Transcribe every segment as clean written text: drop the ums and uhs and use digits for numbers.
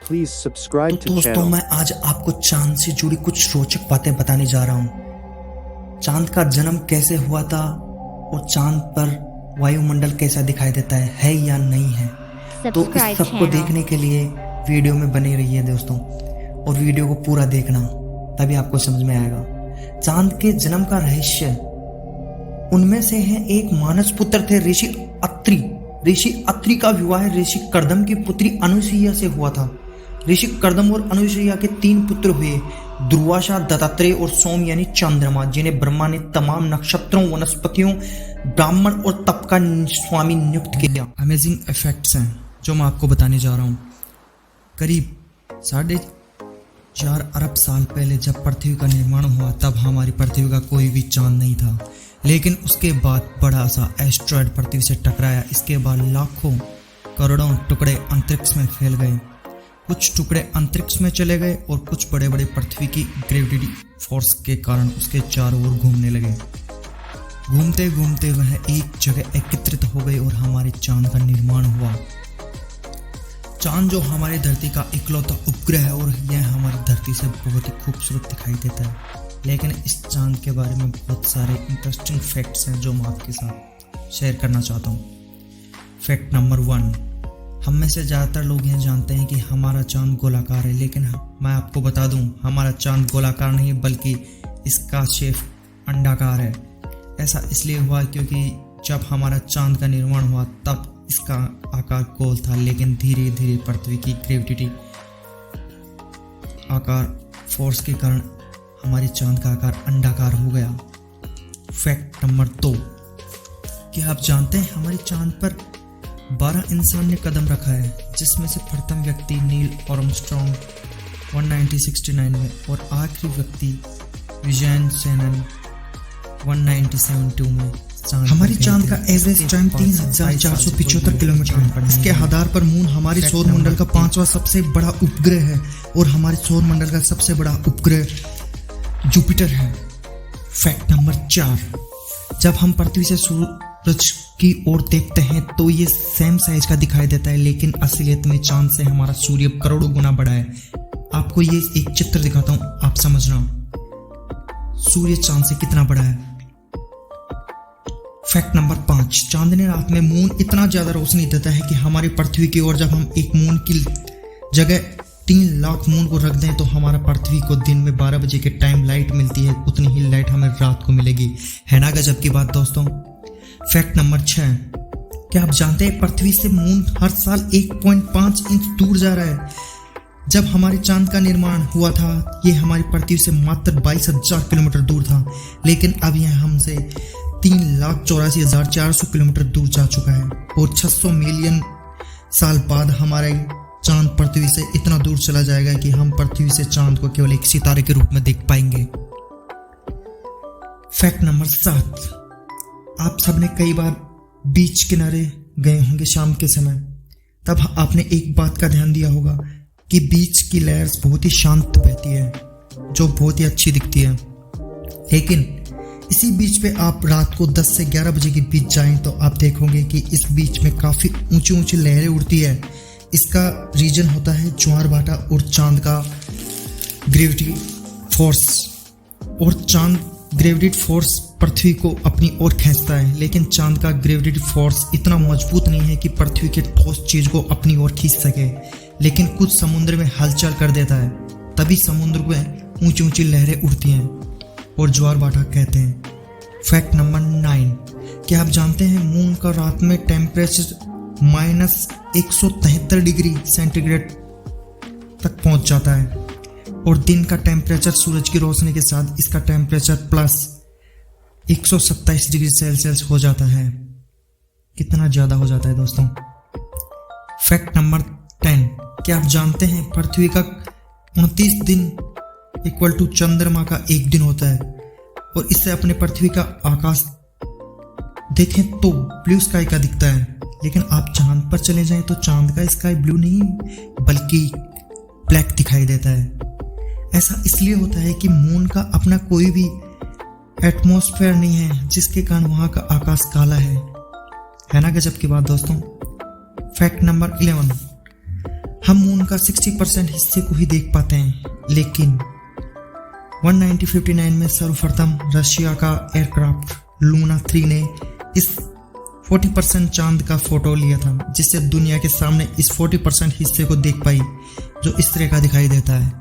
Please subscribe to दोस्तों channel. मैं आज आपको चांद से जुड़ी कुछ रोचक बातें बताने जा रहा हूँ। चांद का जन्म कैसे हुआ था और चांद पर वायुमंडल कैसा दिखाई देता है या नहीं है। तो इस सबको देखने के लिए वीडियो में बने रहिए दोस्तों, और वीडियो को पूरा देखना, तभी आपको समझ में आएगा। चांद के जन्म का रहस्य, उनमें से है एक मानस पुत्र थे ऋषि अत्रि। ऋषि अत्रि का विवाह ऋषि कर्दम की पुत्री अनुसुईया से हुआ था। ऋषि कर्दम और अनुसुईया के 3 पुत्र हुए, दुर्वासा, दत्तात्रेय और सोम यानी चंद्रमा, जिन्हें ब्रह्मा ने तमाम नक्षत्रों, वनस्पतियों, ब्राह्मण और तप का स्वामी नियुक्त किया। अमेजिंग इफेक्ट्स हैं जो मैं आपको बताने जा रहा हूँ। करीब 4.5 अरब साल पहले जब पृथ्वी का निर्माण हुआ, तब हमारी पृथ्वी का कोई भी चांद नहीं था। लेकिन उसके बाद बड़ा सा एस्ट्रॉयड पृथ्वी से टकराया। इसके बाद लाखों करोड़ों टुकड़े अंतरिक्ष में फैल गए। कुछ टुकड़े अंतरिक्ष में चले गए और कुछ बड़े बड़े पृथ्वी की ग्रेविटी फोर्स के कारण उसके चारों ओर घूमने लगे। घूमते घूमते वह एक जगह एकत्रित हो गए और हमारे चांद का निर्माण हुआ। चांद जो हमारी धरती का इकलौता उपग्रह है और यह हमारी धरती से बहुत ही खूबसूरत दिखाई देता है। लेकिन इस चांद के बारे में बहुत सारे इंटरेस्टिंग फैक्ट्स हैं जो मैं आपके साथ शेयर करना चाहता हूँ। फैक्ट नंबर 1, हम में से ज़्यादातर लोग यह जानते हैं कि हमारा चांद गोलाकार है, लेकिन मैं आपको बता दूं हमारा चांद गोलाकार नहीं है, बल्कि इसका शेप अंडाकार है। ऐसा इसलिए हुआ क्योंकि जब हमारा चांद का निर्माण हुआ तब इसका आकार गोल था, लेकिन धीरे धीरे पृथ्वी की ग्रेविटी आकार फोर्स के कारण हमारे चांद का आकार अंडाकार हो गया। फैक्ट नंबर 2, क्या आप जानते हैं हमारे चांद पर 12 इंसान ने कदम रखा है, जिसमें से प्रथम व्यक्ति नील आर्मस्ट्रॉन्ग 1969 में और आखिरी व्यक्ति विजयन सेनन 1972 में। हमारी चांद का एवरेज टाइम 3475 किलोमीटर है। इसके आधार पर मून हमारे सौर मंडल का 5वां सबसे बड़ा उपग्रह है और हमारे सौर मंडल का सबसे बड़ा उपग्रह जुपिटर है। फैक्ट नंबर 4, जब हम पृथ्वी से सूरज की ओर देखते हैं तो ये सेम साइज का दिखाई देता है, लेकिन असलियत में चांद से हमारा सूर्य करोड़ों गुना बड़ा है। आपको ये एक चित्र दिखाता हूं, आप समझना सूर्य चांद से कितना बड़ा है। फैक्ट नंबर 5, चांदनी रात में मून इतना ज्यादा रोशनी देता है कि हमारी पृथ्वी की ओर जब हम एक मून की जगह 3 लाख मून को रख दें तो हमारा पृथ्वी को दिन में 12 बजे के टाइम लाइट मिलती है, उतनी ही लाइट हमें रात को मिलेगी। है ना गजब की बात दोस्तों। फैक्ट नंबर 6, क्या आप जानते हैं पृथ्वी से मून हर साल 1.5 इंच दूर जा रहा है। जब हमारे चांद का निर्माण हुआ था ये हमारी पृथ्वी से मात्र 22,000 किलोमीटर दूर था, लेकिन अब यह हमसे 3,84,400 किलोमीटर दूर जा चुका है और 600 मिलियन साल बाद हमारे चांद पृथ्वी से इतना दूर चला जाएगा कि हम पृथ्वी से चांद को केवल एक सितारे के रूप में देख पाएंगे। फैक्ट नंबर 7, आप सबने कई बार बीच किनारे गए होंगे शाम के समय, तब आपने एक बात का ध्यान दिया होगा कि बीच की लहर बहुत ही शांत बहती है, जो बहुत ही अच्छी दिखती है। लेकिन इसी बीच पे आप रात को 10 से 11 बजे के बीच जाएं तो आप देखोगे कि इस बीच में काफ़ी ऊंची ऊंची लहरें उड़ती है। इसका रीजन होता है ज्वार भाटा और चांद का ग्रेविटी फोर्स। और चांद ग्रेविटी फोर्स पृथ्वी को अपनी ओर खींचता है, लेकिन चांद का ग्रेविटी फोर्स इतना मजबूत नहीं है कि पृथ्वी के ठोस चीज को अपनी ओर खींच सके, लेकिन कुछ समुद्र में हलचल कर देता है, तभी समुद्र में ऊंची ऊंची लहरें उड़ती हैं और ज्वार भाटा कहते हैं। फैक्ट नंबर 9, क्या आप जानते हैं मून का रात में टेम्परेचर -173 डिग्री सेंटीग्रेड तक पहुंच जाता है और दिन का टेम्परेचर सूरज की रोशनी के साथ इसका टेम्परेचर +127 डिग्री सेल्सियस हो जाता है। कितना ज़्यादा हो जाता है दोस्तों। फैक्ट नंबर 10, क्या आप जानते हैं पृथ्वी का 29 दिन इक्वल टू चंद्रमा का 1 दिन होता है और इससे अपने पृथ्वी का आकाश देखें तो ब्लू स्काई का दिखता है, लेकिन आप चांद पर चले जाएं तो चांद का स्काई ब्लू नहीं बल्कि ब्लैक दिखाई देता है। ऐसा इसलिए होता है कि मून का अपना कोई भी एटमॉस्फेयर नहीं है, जिसके कारण वहां का आकाश काला है ना गजब की बात दोस्तों। फैक्ट नंबर 11, हम मून का 60% हिस्से को ही देख पाते हैं, लेकिन 1959 में सर्वप्रथम रशिया का एयरक्राफ्ट लूना 3 ने इस 40% चांद का फोटो लिया था, जिससे दुनिया के सामने इस 40% हिस्से को देख पाई जो इस तरह का दिखाई देता है।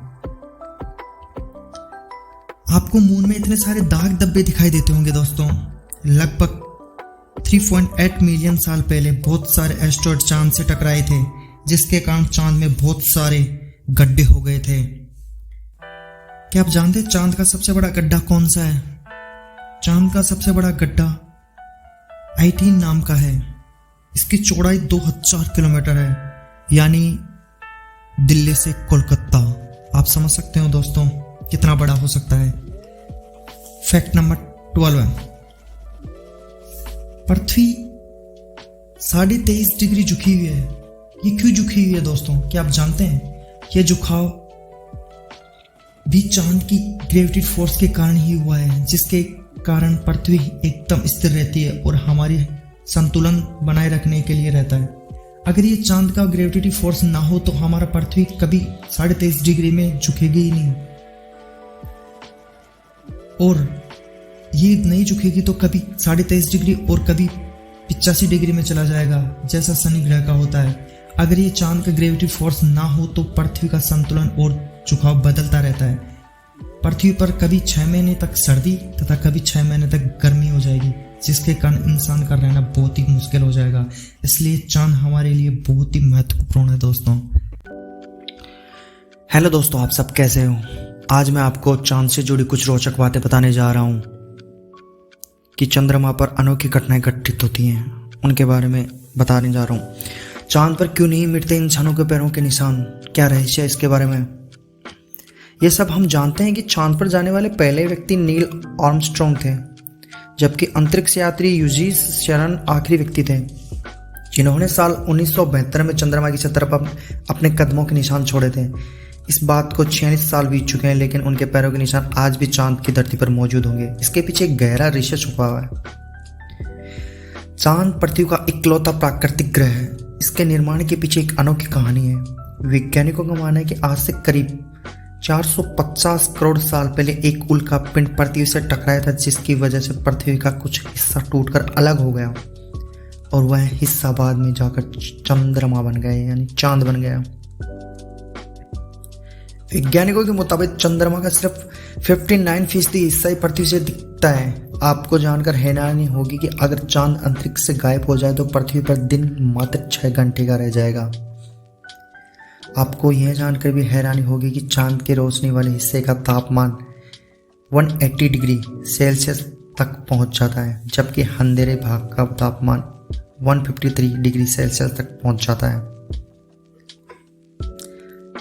आपको मून में इतने सारे दाग धब्बे दिखाई देते होंगे दोस्तों। लगभग 3.8 मिलियन साल पहले बहुत सारे एस्टेरॉयड चांद से टकराए थे, जिसके कारण चांद में बहुत सारे गड्ढे हो गए थे। क्या आप जानते हैं चांद का सबसे बड़ा गड्ढा कौन सा है? चांद का सबसे बड़ा गड्ढा I-10 नाम का है। इसकी चौड़ाई 2000 किलोमीटर है, यानी दिल्ली से कोलकाता। आप समझ सकते हो दोस्तों कितना बड़ा हो सकता है। फैक्ट नंबर 12 है, पृथ्वी 23.5 डिग्री झुकी हुई है। ये क्यों झुकी हुई है दोस्तों? क्या आप जानते हैं? यह झुकाव भी चांद की ग्रेविटी फोर्स के कारण ही हुआ है, जिसके कारण पृथ्वी एकदम स्थिर रहती है और हमारी संतुलन बनाए रखने के लिए रहता है। अगर ये चांद का ग्रेविटी फोर्स ना हो तो हमारा पृथ्वी कभी 23.5 डिग्री में झुकेगी ही नहीं, और ये नहीं झुकेगी तो कभी 23.5 डिग्री और कभी 85 डिग्री में चला जाएगा, जैसा शनि ग्रह का होता है। अगर ये चांद का ग्रेविटी फोर्स ना हो तो पृथ्वी का संतुलन और झुकाव बदलता रहता है। पृथ्वी पर कभी 6 महीने तक सर्दी तथा कभी 6 महीने तक गर्मी हो जाएगी, जिसके कारण इंसान का रहना बहुत ही मुश्किल हो जाएगा। इसलिए चांद हमारे लिए बहुत ही महत्वपूर्ण है दोस्तों। हेलो दोस्तों, आप सब कैसे हो? आज मैं आपको चांद से जुड़ी कुछ रोचक बातें बताने जा रहा हूँ कि चंद्रमा पर अनोखी घटनाएं घटित होती हैं, उनके बारे में बताने जा रहा हूँ। चांद पर क्यों नहीं मिटते इंसानों के पैरों के निशान? क्या रहस्य है इसके बारे में? ये सब हम जानते हैं कि चांद पर जाने वाले पहले व्यक्ति नील आर्मस्ट्रॉन्ग थे, जबकि अंतरिक्ष यात्री यूजीस शरण आखिरी व्यक्ति थे जिन्होंने साल 1972 में चंद्रमा की सतह पर अपने कदमों के निशान छोड़े थे। इस बात को 46 साल बीत चुके हैं, लेकिन उनके पैरों के निशान आज भी चांद की धरती पर मौजूद होंगे। इसके पीछे एक गहरा रहस्य छुपा हुआ है। चांद पृथ्वी का इकलौता प्राकृतिक ग्रह है। इसके निर्माण के पीछे एक अनोखी कहानी है। वैज्ञानिकों का मानना है कि आज से करीब 450 करोड़ साल पहले एक उल्का पिंड पृथ्वी से टकराया था, जिसकी वजह से पृथ्वी का कुछ हिस्सा टूटकर अलग हो गया और वह हिस्सा बाद में जाकर चंद्रमा बन गया, यानी चांद बन गया। वैज्ञानिकों के मुताबिक चंद्रमा का सिर्फ 59% हिस्सा ही पृथ्वी से दिखता है। आपको जानकर हैरानी होगी कि अगर चांद अंतरिक्ष से गायब हो जाए तो पृथ्वी पर दिन मात्र 6 घंटे का रह जाएगा। आपको यह जानकर भी हैरानी होगी कि चांद के रोशनी वाले हिस्से का तापमान 180 डिग्री सेल्सियस तक पहुंच जाता है, जबकि अंधेरे भाग का तापमान 153 डिग्री सेल्सियस तक पहुंच जाता है।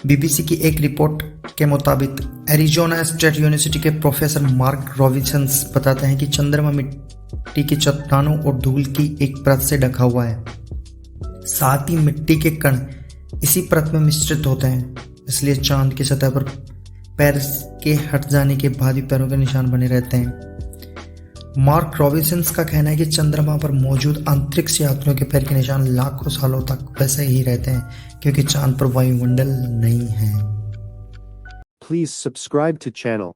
बीबीसी की एक रिपोर्ट के मुताबिक एरिजोना स्टेट यूनिवर्सिटी के प्रोफेसर मार्क रॉबिन्सन बताते हैं कि चंद्रमा मिट्टी की चट्टानों और धूल की एक परत से ढका हुआ है। साथ ही मिट्टी के कण इसी परत में मिश्रित होते हैं, इसलिए चांद की सतह पर पैर के हट जाने के बाद भी पैरों के निशान बने रहते हैं। मार्क रॉबिन्सन का कहना है कि चंद्रमा पर मौजूद अंतरिक्ष यात्रियों के पैर के निशान लाखों सालों तक वैसे ही रहते हैं, क्योंकि चांद पर वायुमंडल नहीं है। Please subscribe to channel.